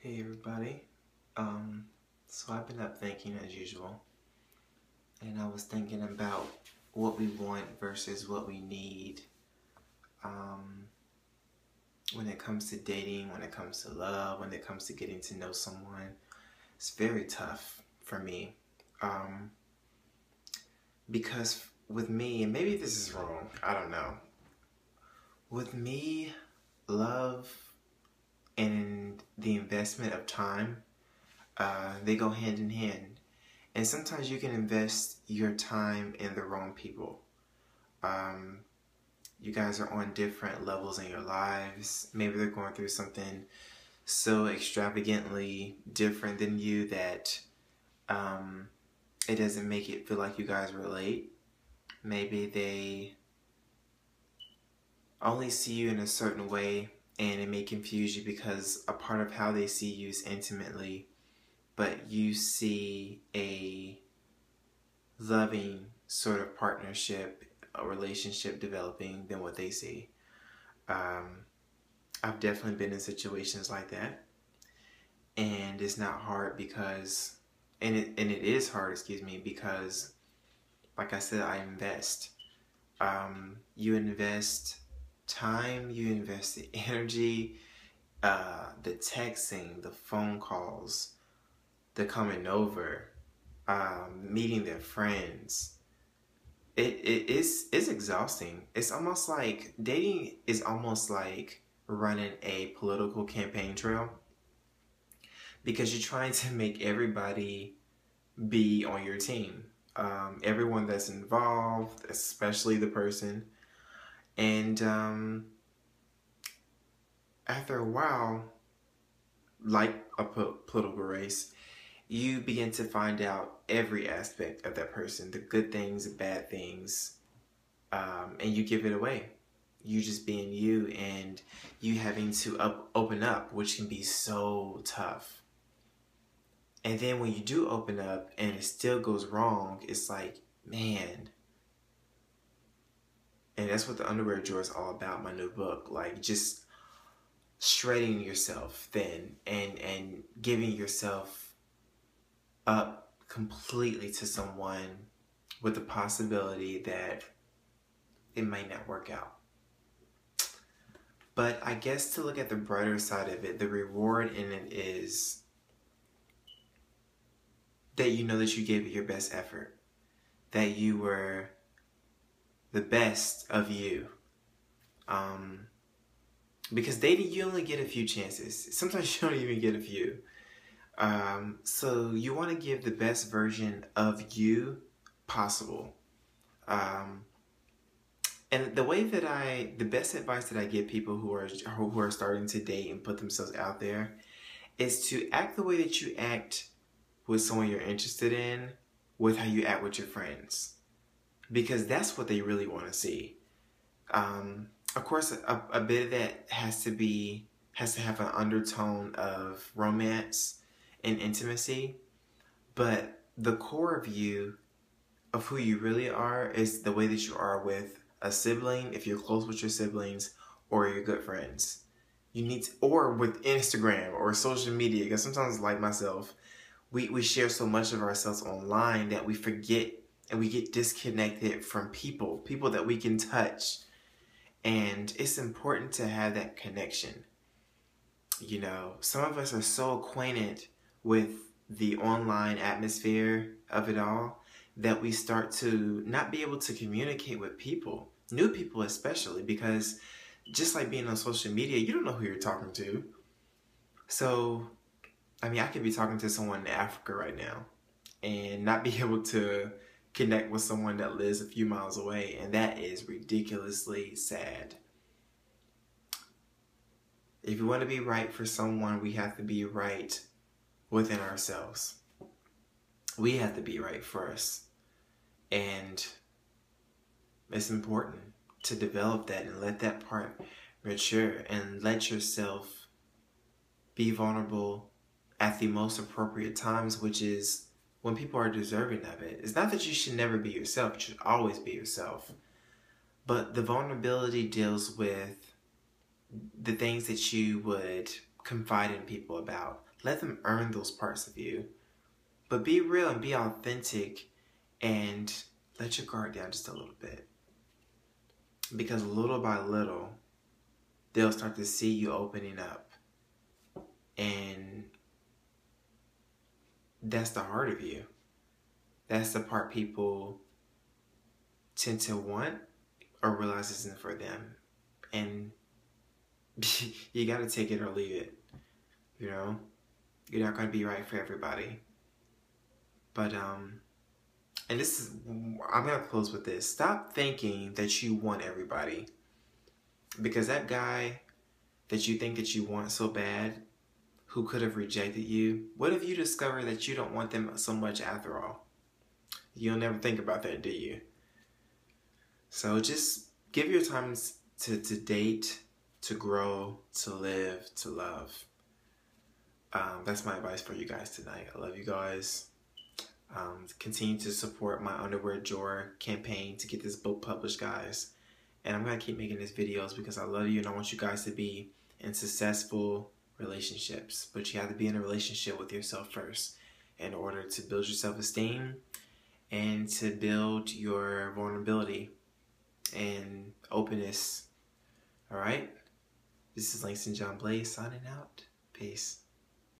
Hey everybody. So I've been up thinking as usual, and I was thinking about what we want versus what we need. Um, when it comes to dating, when it comes to love, when it comes to getting to know someone, it's very tough for me. Um, because with me, and maybe this is wrong, I don't know. With me, love and the investment of time, they go hand in hand. And sometimes you can invest your time in the wrong people. Um, you guys are on different levels in your lives. Maybe they're going through something so extravagantly different than you that um, it doesn't make it feel like you guys relate. Maybe they only see you in a certain way and it may confuse you because a part of how they see you is intimately, but you see a loving sort of partnership, a relationship developing than what they see. Um, I've definitely been in situations like that, and it's not hard because, and it is hard, excuse me, because, like I said, I invest. You invest time, you invest the energy, the texting, the phone calls, the coming over, meeting their friends. It's exhausting. It's almost like dating is almost like running a political campaign trail because you're trying to make everybody be on your team. Everyone that's involved, especially the person. And after a while, like a political race, you begin to find out every aspect of that person, the good things, the bad things, and you give it away. You just being you and you having to open up, which can be so tough. And then when you do open up and it still goes wrong, it's like, man. And that's what the underwear drawer is all about, my new book. Like just shredding yourself thin and giving yourself up completely to someone with the possibility that it might not work out. But I guess to look at the brighter side of it, the reward in it is that you know that you gave it your best effort, that you were the best of you. Because dating, you only get a few chances. Sometimes you don't even get a few. So you want to give the best version of you possible. And the best advice that I give people who are starting to date and put themselves out there is to act the way that you act with someone you're interested in, with how you act with your friends, because that's what they really want to see. Of course, a bit of that has to have an undertone of romance and intimacy, but the core of you, of who you really are, is the way that you are with a sibling, if you're close with your siblings, or your good friends. You need to, or with Instagram or social media, because sometimes, like myself, we share so much of ourselves online that we forget and we get disconnected from people that we can touch. And it's important to have that connection. You know, some of us are so acquainted with the online atmosphere of it all that we start to not be able to communicate with people, new people especially, because just like being on social media, you don't know who you're talking to. So, I mean, I could be talking to someone in Africa right now and not be able to connect with someone that lives a few miles away, and that is ridiculously sad. If you want to be right for someone, we have to be right within ourselves. We have to be right first. And it's important to develop that and let that part mature and let yourself be vulnerable at the most appropriate times, which is when people are deserving of it. It's not that you should never be yourself. You should always be yourself. But the vulnerability deals with the things that you would confide in people about. Let them earn those parts of you. But be real and be authentic and let your guard down just a little bit. Because little by little, they'll start to see you opening up. And that's the heart of you. That's the part people tend to want or realize isn't for them. And you gotta take it or leave it. You know? You're not gonna be right for everybody. But, and this is, I'm gonna close with this. Stop thinking that you want everybody. Because that guy that you think that you want so bad, who could have rejected you, what if you discover that you don't want them so much after all? You'll never think about that, do you? So just give your time to date, to grow, to live, to love. That's my advice for you guys tonight. I love you guys. Continue to support my underwear drawer campaign to get this book published, guys. And I'm going to keep making these videos because I love you and I want you guys to be in successful relationships. But you have to be in a relationship with yourself first in order to build your self-esteem and to build your vulnerability and openness. All right? This is Langston John Blaze signing out. Peace.